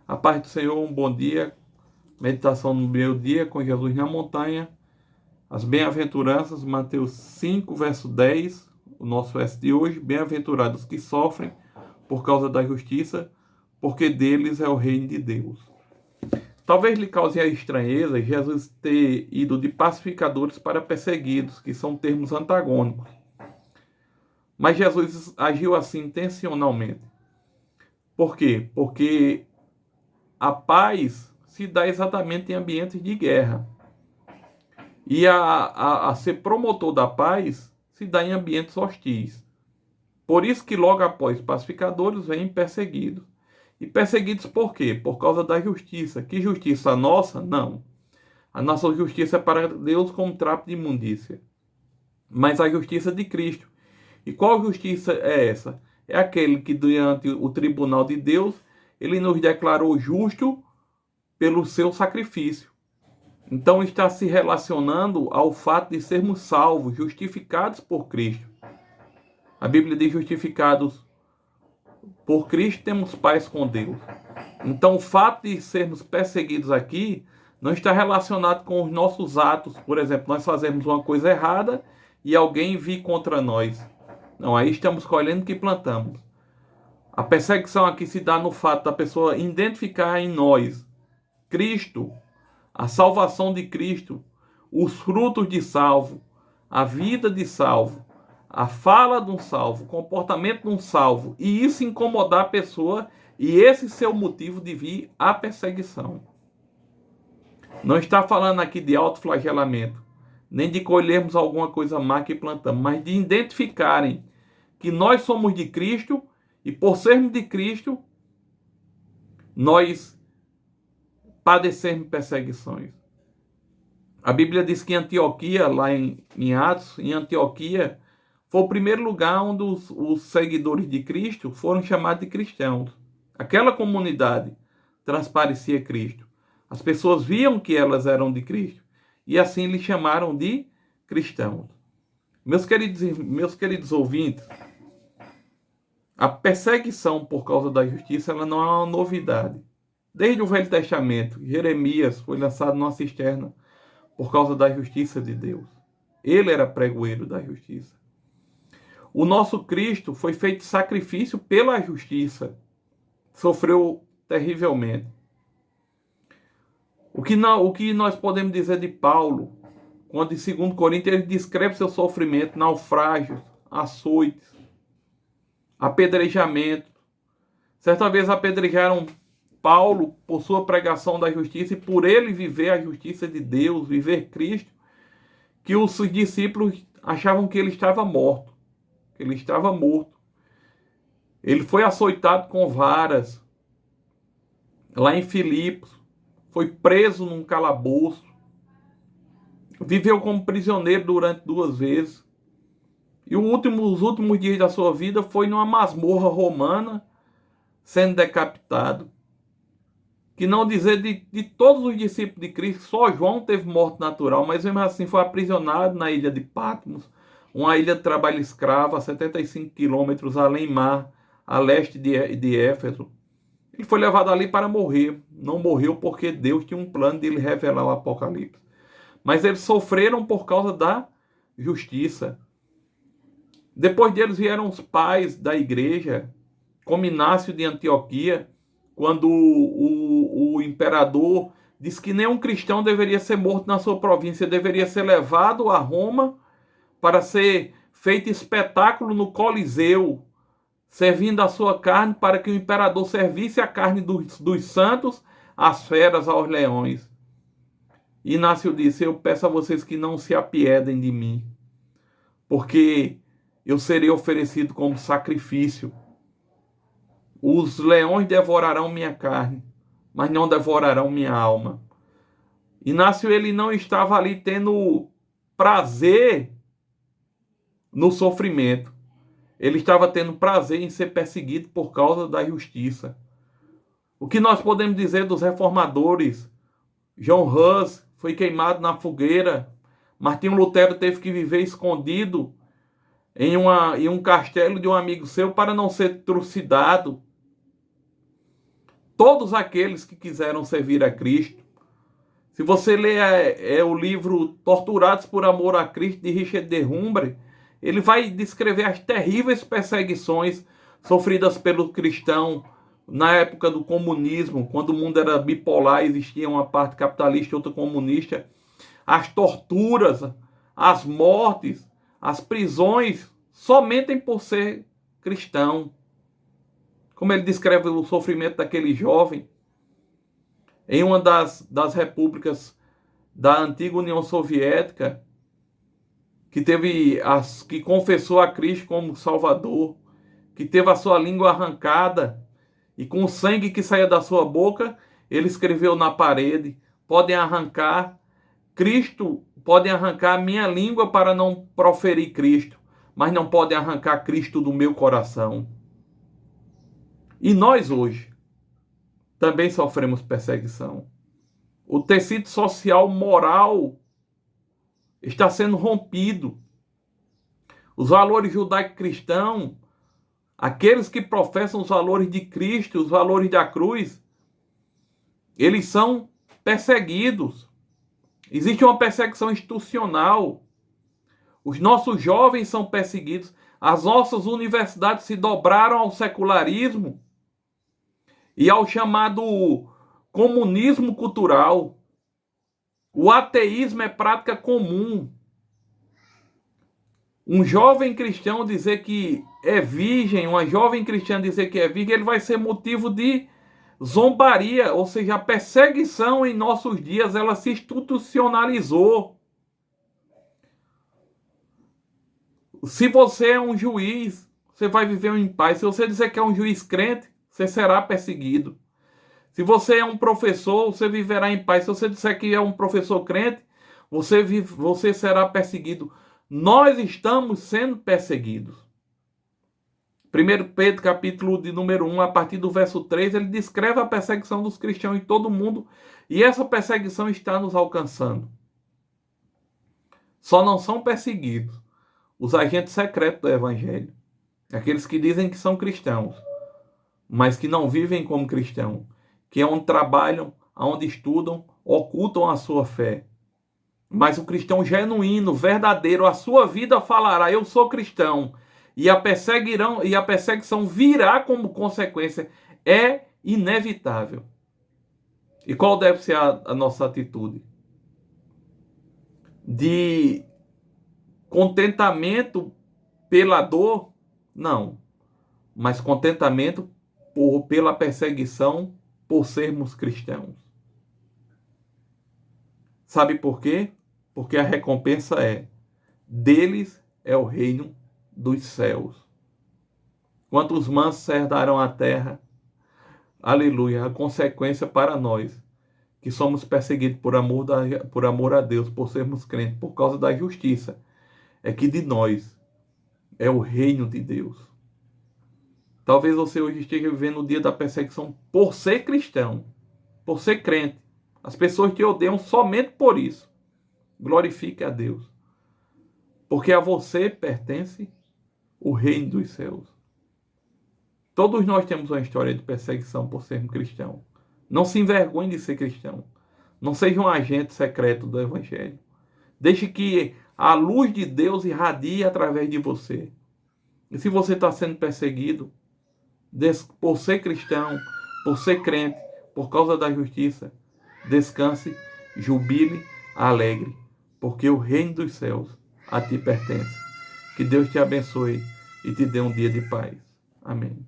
A paz do Senhor, um bom dia. Meditação no meu dia com Jesus na montanha. As bem-aventuranças, Mateus 5, verso 10, o nosso verso de hoje. Bem-aventurados que sofrem por causa da justiça, porque deles é o reino de Deus. Talvez lhe cause a estranheza Jesus ter ido de pacificadores para perseguidos, que são termos antagônicos. Mas Jesus agiu assim intencionalmente. Por quê? Porque a paz se dá exatamente em ambientes de guerra. E a ser promotor da paz se dá em ambientes hostis. Por isso que logo após pacificadores vêm perseguidos. E perseguidos por quê? Por causa da justiça. Que justiça nossa? Não. A nossa justiça é para Deus como trapo de imundícia. Mas a justiça de Cristo. E qual justiça é essa? É aquele que diante o tribunal de Deus, ele nos declarou justo pelo seu sacrifício. Então está se relacionando ao fato de sermos salvos, justificados por Cristo. A Bíblia diz: justificados por Cristo temos paz com Deus. Então o fato de sermos perseguidos aqui não está relacionado com os nossos atos. Por exemplo, nós fazemos uma coisa errada e alguém vir contra nós. Não, aí estamos colhendo o que plantamos. A perseguição aqui se dá no fato da pessoa identificar em nós Cristo, a salvação de Cristo, os frutos de salvo, a vida de salvo, a fala de um salvo, o comportamento de um salvo, e isso incomodar a pessoa, e esse ser o motivo de vir a perseguição. Não está falando aqui de autoflagelamento, nem de colhermos alguma coisa má que plantamos, mas de identificarem que nós somos de Cristo, e por sermos de Cristo, nós padecermos perseguições. A Bíblia diz que Antioquia, lá em Atos, em Antioquia, foi o primeiro lugar onde os seguidores de Cristo foram chamados de cristãos. Aquela comunidade transparecia Cristo. As pessoas viam que elas eram de Cristo e assim lhe chamaram de cristãos. Meus queridos ouvintes, a perseguição por causa da justiça ela não é uma novidade. Desde o Velho Testamento, Jeremias foi lançado numa cisterna por causa da justiça de Deus. Ele era pregoeiro da justiça. O nosso Cristo foi feito sacrifício pela justiça. Sofreu terrivelmente. O que nós podemos dizer de Paulo, quando em 2 Coríntios ele descreve seu sofrimento, naufrágios, açoites, apedrejamento. Certa vez apedrejaram Paulo por sua pregação da justiça e por ele viver a justiça de Deus, viver Cristo, que os discípulos achavam que ele estava morto, que ele estava morto. Ele foi açoitado com varas lá em Filipos, foi preso num calabouço, viveu como prisioneiro durante 2 vezes. E os últimos dias da sua vida foi numa masmorra romana, sendo decapitado. Que não dizer de todos os discípulos de Cristo, só João teve morte natural, mas mesmo assim foi aprisionado na ilha de Patmos, uma ilha de trabalho escravo a 75 quilômetros além mar, a leste de Éfeso. Ele foi levado ali para morrer. Não morreu porque Deus tinha um plano de lhe revelar o Apocalipse. Mas eles sofreram por causa da justiça. Depois deles vieram os pais da igreja, como Inácio de Antioquia, quando o imperador disse que nenhum cristão deveria ser morto na sua província, deveria ser levado a Roma para ser feito espetáculo no Coliseu, servindo a sua carne para que o imperador servisse a carne dos santos, às feras, aos leões. Inácio disse: eu peço a vocês que não se apiedem de mim, porque eu serei oferecido como sacrifício. Os leões devorarão minha carne, mas não devorarão minha alma. Inácio, ele não estava ali tendo prazer no sofrimento. Ele estava tendo prazer em ser perseguido por causa da justiça. O que nós podemos dizer dos reformadores? John Hus foi queimado na fogueira. Martinho Lutero teve que viver escondido em um castelo de um amigo seu para não ser trucidado. todos aqueles que quiseram servir a Cristo. Se você ler o livro Torturados por Amor a Cristo, de Richard de Humbre, ele vai descrever as terríveis perseguições sofridas pelo cristão na época do comunismo, quando o mundo era bipolar, existia uma parte capitalista e outra comunista, as torturas, as mortes, as prisões, somente por ser cristão. Como ele descreve o sofrimento daquele jovem em uma das repúblicas da antiga União Soviética, que confessou a Cristo como Salvador, que teve a sua língua arrancada, e com o sangue que saía da sua boca, ele escreveu na parede: podem arrancar Cristo, podem arrancar a minha língua para não proferir Cristo, mas não podem arrancar Cristo do meu coração. E nós hoje também sofremos perseguição. O tecido social moral está sendo rompido. Os valores judaico-cristãos, aqueles que professam os valores de Cristo, os valores da cruz, eles são perseguidos. Existe uma perseguição institucional. Os nossos jovens são perseguidos. As nossas universidades se dobraram ao secularismo e ao chamado comunismo cultural. O ateísmo é prática comum. Um jovem cristão dizer que é virgem, uma jovem cristã dizer que é virgem, ele vai ser motivo de zombaria, ou seja, a perseguição em nossos dias, ela se institucionalizou. Se você é um juiz, você vai viver em paz. Se você dizer que é um juiz crente, você será perseguido. Se você é um professor, você viverá em paz. Se você disser que é um professor crente, você será perseguido. Nós estamos sendo perseguidos. 1 Pedro, capítulo de número 1, a partir do verso 3, ele descreve a perseguição dos cristãos em todo o mundo, e essa perseguição está nos alcançando. Só não são perseguidos os agentes secretos do evangelho, aqueles que dizem que são cristãos, mas que não vivem como cristãos, que é onde trabalham, onde estudam, ocultam a sua fé. Mas o cristão genuíno, verdadeiro, a sua vida falará: eu sou cristão. E a perseguição virá como consequência. É inevitável. E qual deve ser a nossa atitude? De contentamento pela dor? Não. Mas contentamento pela perseguição por sermos cristãos. Sabe por quê? Porque a recompensa deles é o reino dos céus. Quantos mansos herdarão a terra? Aleluia. A consequência para nós, que somos perseguidos por amor a Deus, por sermos crentes, por causa da justiça, é que de nós é o reino de Deus. Talvez você hoje esteja vivendo o dia da perseguição por ser cristão, por ser crente. As pessoas te odeiam somente por isso. Glorifique a Deus. Porque a você pertence o reino dos céus. Todos nós temos uma história de perseguição por sermos cristãos. Não se envergonhe de ser cristão. Não seja um agente secreto do evangelho. Deixe que a luz de Deus irradie através de você. E se você está sendo perseguido por ser cristão, por ser crente, por causa da justiça, descanse, jubile, alegre, porque o reino dos céus a ti pertence. Que Deus te abençoe e te dê um dia de paz. Amém.